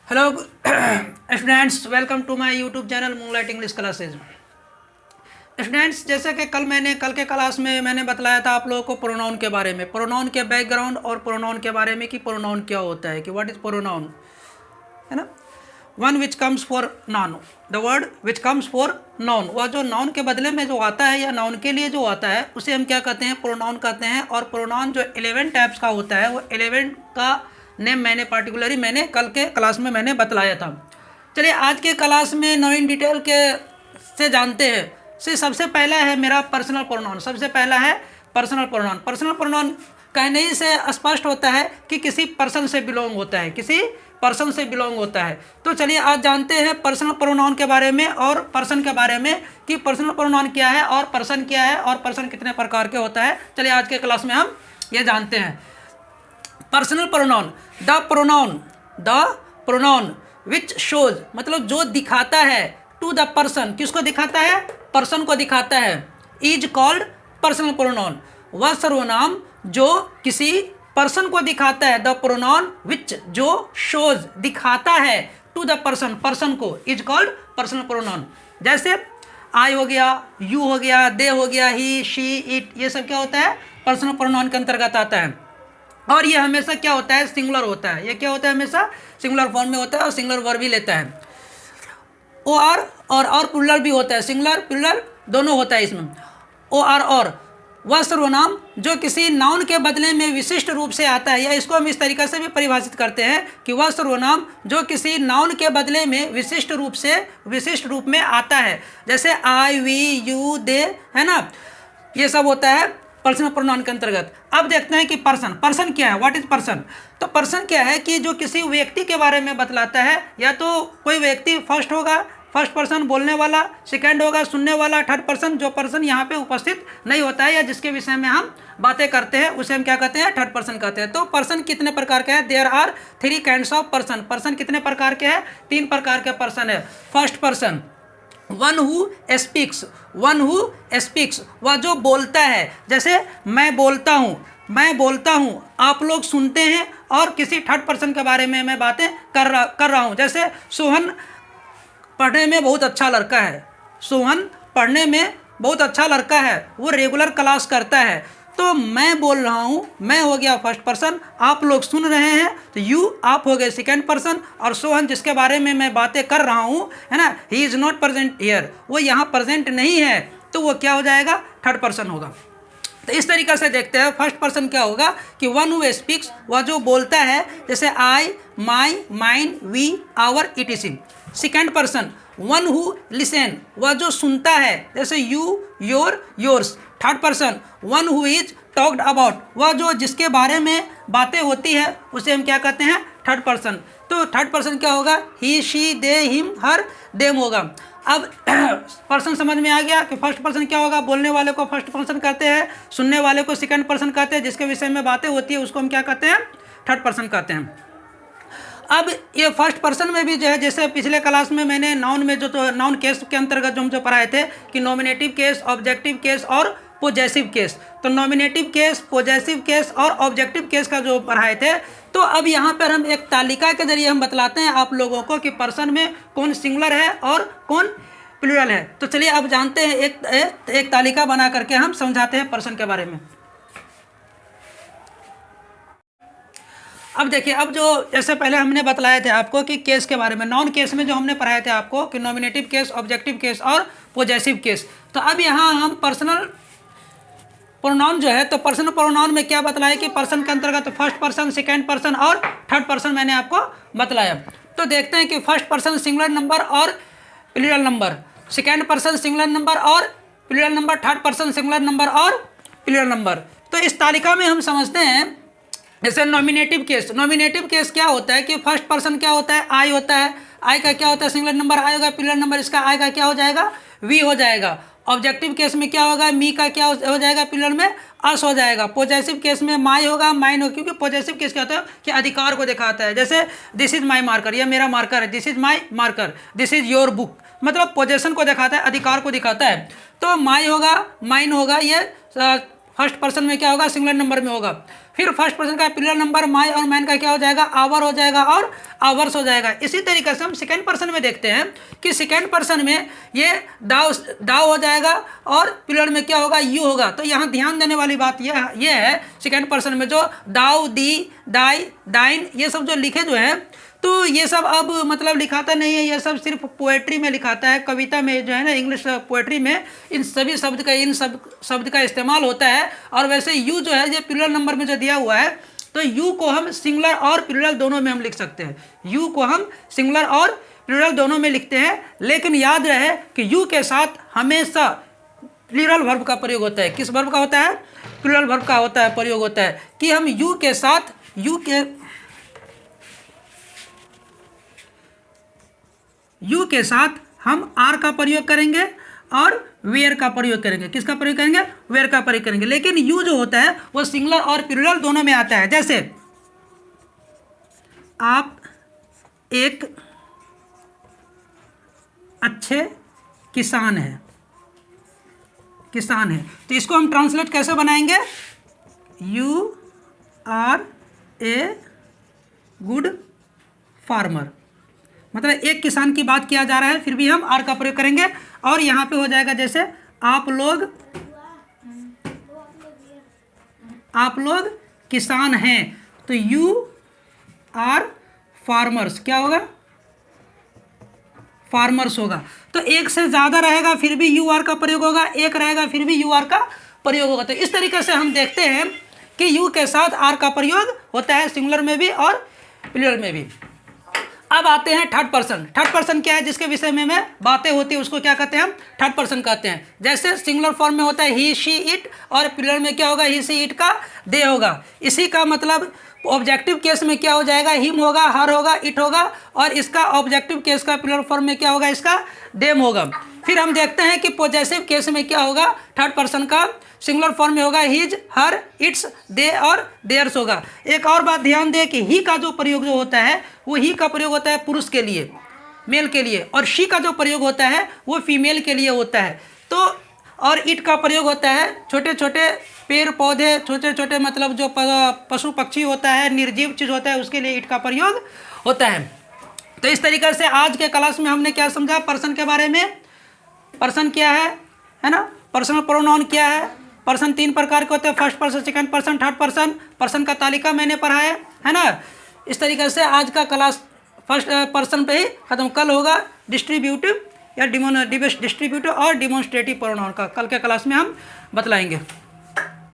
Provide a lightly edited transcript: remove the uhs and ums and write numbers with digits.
Hello students, welcome to my YouTube channel moonlight English classes. Students, जैसे कि कल के क्लास में मैंने बतलाया था आप लोगों को प्रोनाउन के बारे में, प्रोनाउन के बैकग्राउंड और प्रोनाउन के बारे में कि प्रोनाउन क्या होता है, कि व्हाट इज प्रोनाउन, है ना। One which comes for noun, the word which comes for noun, वह जो नाउन के बदले में जो आता है या नाउन के लिए जो आता है उसे हम क्या कहते हैं, प्रोनाउन कहते हैं। और प्रोनाउन जो 11 टाइप्स का होता है वो 11 का नेम मैंने कल के क्लास में मैंने बतलाया था। चलिए आज के क्लास में नो इन डिटेल के से जानते हैं। सबसे पहला है मेरा पर्सनल प्रोनाउन। सबसे पहला है पर्सनल प्रोनाउन। पर्सनल प्रोनाउन कहने ही से स्पष्ट होता है कि किसी पर्सन से बिलोंग होता है, किसी पर्सन से बिलोंग होता है। तो चलिए आज जानते हैं पर्सनल प्रोनाउन के बारे में और पर्सन के बारे में कि पर्सनल प्रोनाउन क्या है और पर्सन क्या है और पर्सन कितने प्रकार के होता है। चलिए आज के क्लास में हम ये जानते हैं। Personal pronoun, the pronoun which shows, मतलब जो दिखाता है, टू द पर्सन, किसको दिखाता है, पर्सन को दिखाता है, इज कॉल्ड पर्सनल प्रोनाउन। वह सर्वनाम जो किसी पर्सन को दिखाता है, द प्रोनाउन विच, जो शोज दिखाता है, टू द पर्सन, पर्सन को, इज कॉल्ड पर्सनल प्रोनाउन। जैसे आई हो गया, यू हो गया, दे हो गया, ही, शी, इट, ये सब क्या होता है, पर्सनल प्रोनाउन के अंतर्गत आता है। और ये हमेशा क्या होता है, सिंगुलर होता है। ये क्या होता है, हमेशा सिंगुलर फॉर्म में होता है और सिंगुलर वर्ब भी लेता है। ओ आर और प्लुरल भी होता है, सिंगुलर प्लुरल दोनों होता है इसमें। ओ आर और वह सर्वनाम जो किसी नाउन के बदले में विशिष्ट रूप से आता है, या इसको हम इस तरीके से भी परिभाषित करते हैं कि वह सर्वनाम जो किसी नाउन के बदले में विशिष्ट रूप में आता है। जैसे आई, वी, यू, दे, है ना, ये सब होता है पर्सनल प्रोनाउन के अंतर्गत। अब देखते हैं कि पर्सन क्या है, व्हाट इज पर्सन। तो पर्सन क्या है कि जो किसी व्यक्ति के बारे में बतलाता है, या तो कोई व्यक्ति फर्स्ट होगा, फर्स्ट पर्सन बोलने वाला, सेकंड होगा सुनने वाला, थर्ड पर्सन जो पर्सन यहाँ पे उपस्थित नहीं होता है या जिसके विषय में हम बातें करते हैं उसे हम क्या कहते हैं, थर्ड पर्सन कहते हैं। तो पर्सन कितने प्रकार के हैं, there are 3 kinds of person. Person कितने प्रकार के हैं, 3 प्रकार के पर्सन है। First person, one who speaks, वह जो बोलता है। जैसे मैं बोलता हूँ, आप लोग सुनते हैं, और किसी थर्ड पर्सन के बारे में मैं बातें कर रहा हूँ। जैसे सोहन पढ़ने में बहुत अच्छा लड़का है, वो रेगुलर क्लास करता है। तो मैं बोल रहा हूँ, मैं हो गया फर्स्ट पर्सन, आप लोग सुन रहे हैं तो यू, आप हो गए सेकेंड पर्सन, और सोहन जिसके बारे में मैं बातें कर रहा हूँ, है ना, he is not present here, वो यहाँ प्रेजेंट नहीं है, तो वो क्या हो जाएगा, थर्ड पर्सन होगा। तो इस तरीके से देखते हैं फर्स्ट पर्सन क्या होगा कि वन हु स्पीक्स, वह जो बोलता है, जैसे I, my, mine, we, our, ETC. Second person, one who listen, वह जो सुनता है, जैसे you, your, yours. Third person, one who is talked about, वह जो जिसके बारे में बातें होती है उसे हम क्या कहते हैं, थर्ड पर्सन। तो थर्ड पर्सन क्या होगा, he, she, they, him, her, them होगा। अब पर्सन समझ में आ गया कि फर्स्ट पर्सन क्या होगा, बोलने वाले को फर्स्ट पर्सन कहते हैं, सुनने वाले को सेकंड पर्सन कहते हैं, जिसके विषय में बातें होती है उसको हम क्या कहते हैं, थर्ड पर्सन कहते हैं। अब ये फर्स्ट पर्सन में भी जो है, जैसे पिछले क्लास में मैंने नाउन में जो नाउन केस के अंतर्गत जो हम जो पढ़ाए थे कि नॉमिनेटिव केस, ऑब्जेक्टिव केस और पॉजेसिव केस। तो नॉमिनेटिव केस, पॉजेसिव केस और ऑब्जेक्टिव केस का जो पढ़ाए थे। तो अब यहाँ पर हम एक तालिका के जरिए हम बतलाते हैं आप लोगों को कि पर्सन में कौन सिंगुलर है और कौन प्लूरल है। तो चलिए अब जानते हैं, एक तालिका बना करके हम समझाते हैं पर्सन के बारे में। अब देखिए, अब जो जैसे पहले हमने बतलाए थे आपको कि केस के बारे में, नॉन केस में जो हमने पढ़ाए थे आपको कि नॉमिनेटिव केस, ऑब्जेक्टिव केस और पॉजेसिव केस। तो अब यहाँ हम पर्सनल प्रोनाउन जो है, तो पर्सनल प्रोनाउन में क्या बतलाया कि पर्सन के अंतर्गत फर्स्ट पर्सन, सेकेंड पर्सन और थर्ड पर्सन मैंने आपको बतलाया। तो देखते हैं कि फर्स्ट पर्सन सिंगुलर नंबर और plural number, second person singular number और plural number, third person singular number और प्लूरल नंबर। तो इस तालिका में हम समझते हैं, जैसे नॉमिनेटिव केस क्या होता है कि फर्स्ट पर्सन क्या होता है, आई होता है, आई का क्या होता है, सिंगुलर नंबर आई होगा, प्लूरल नंबर इसका आई का क्या हो जाएगा, वी हो जाएगा। ऑब्जेक्टिव केस में क्या होगा, मी का क्या हो जाएगा, प्लूरल में अस हो जाएगा। पॉजेसिव केस में माई होगा, माइन होगा, क्योंकि पॉजेसिव केस क्या होता है कि अधिकार को दिखाता है। जैसे दिस इज माई मार्कर, यह मेरा मार्कर है, this is my marker, this is your book, मतलब पोजेशन को दिखाता है, अधिकार को दिखाता है। तो माई होगा, माइन होगा, ये फर्स्ट पर्सन में क्या होगा, सिंगुलर नंबर में होगा। फिर फर्स्ट पर्सन का प्लूरल नंबर माई और मैन का क्या हो जाएगा, आवर हो जाएगा और आवर्स हो जाएगा। इसी तरीके से हम सेकेंड पर्सन में देखते हैं कि सेकेंड पर्सन में ये दाव हो जाएगा और प्लूरल में क्या होगा, यू होगा। तो यहाँ ध्यान देने वाली बात ये है सेकेंड पर्सन में जो दाव, दी, दाई, दाइन ये सब जो लिखे जो है, तो ये सब अब मतलब लिखाता नहीं है, ये सब सिर्फ पोएट्री में लिखाता है, कविता में जो है ना, इंग्लिश पोएट्री में इन सब शब्द का इस्तेमाल होता है। और वैसे यू जो है ये प्लूरल नंबर में जो दिया हुआ है, तो यू को हम सिंगुलर और प्लूरल दोनों में हम लिख सकते हैं। यू को हम सिंगुलर और प्लूरल दोनों में लिखते हैं, लेकिन याद रहे कि यू के साथ हमेशा प्लूरल वर्ब का प्रयोग होता है। किस वर्ब का होता है, प्लूरल वर्ब का होता है, प्रयोग होता है कि हम यू के साथ यू के साथ हम आर का प्रयोग करेंगे और वेयर का प्रयोग करेंगे। किसका प्रयोग करेंगे, वेयर का प्रयोग करेंगे। लेकिन यू जो होता है वो सिंगुलर और प्लूरल दोनों में आता है। जैसे आप एक अच्छे किसान हैं, किसान है, तो इसको हम ट्रांसलेट कैसे बनाएंगे, you are a good farmer. मतलब एक किसान की बात किया जा रहा है, फिर भी हम आर का प्रयोग करेंगे और यहाँ पे हो जाएगा जैसे आप लोग किसान हैं, तो यू आर फार्मर्स क्या होगा, फार्मर्स होगा। तो एक से ज़्यादा रहेगा फिर भी यू आर का प्रयोग होगा, एक रहेगा फिर भी यू आर का प्रयोग होगा। तो इस तरीके से हम देखते हैं कि यू के साथ आर का प्रयोग होता है, सिंगुलर में भी और प्लूरल में भी। अब आते हैं थर्ड पर्सन। थर्ड पर्सन क्या है, जिसके विषय में बातें होती है उसको क्या कहते हैं, हम थर्ड पर्सन कहते हैं। जैसे सिंगुलर फॉर्म में होता है ही, शी, इट, और प्लूरल में क्या होगा, ही, सी, इट का दे होगा। इसी का मतलब ऑब्जेक्टिव केस में क्या हो जाएगा, हिम होगा, हर होगा, इट होगा, और इसका ऑब्जेक्टिव केस का प्लूरल फॉर्म में क्या होगा, इसका देम होगा। फिर हम देखते हैं कि पॉजेसिव केस में क्या होगा, थर्ड पर्सन का सिंगुलर फॉर्म में होगा हिज, हर, इट्स, दे और देयर्स होगा। एक और बात ध्यान दें कि ही का जो प्रयोग जो होता है वो ही का प्रयोग होता है पुरुष के लिए, मेल के लिए, और शी का जो प्रयोग होता है वो फीमेल के लिए होता है। तो और इट का प्रयोग होता है छोटे छोटे पेड़ पौधे, छोटे छोटे मतलब जो पशु पक्षी होता है, निर्जीव चीज़ होता है, उसके लिए इट का प्रयोग होता है। तो इस तरीके से आज के क्लास में हमने क्या समझा पर्सन के बारे में। पर्सन क्या है ना, पर्सनल प्रोनाउन क्या है, पर्सन 3 प्रकार के होते हैं, first person, second person, third person. Person का तालिका मैंने पढ़ा है ना। इस तरीके से आज का क्लास फर्स्ट पर्सन पे ही खत्म। कल होगा डिस्ट्रीब्यूटिव या डिस्ट्रीब्यूटिव और डिमोन्स्ट्रेटिव प्रोनाउन का, कल के क्लास में हम बतलाएंगे।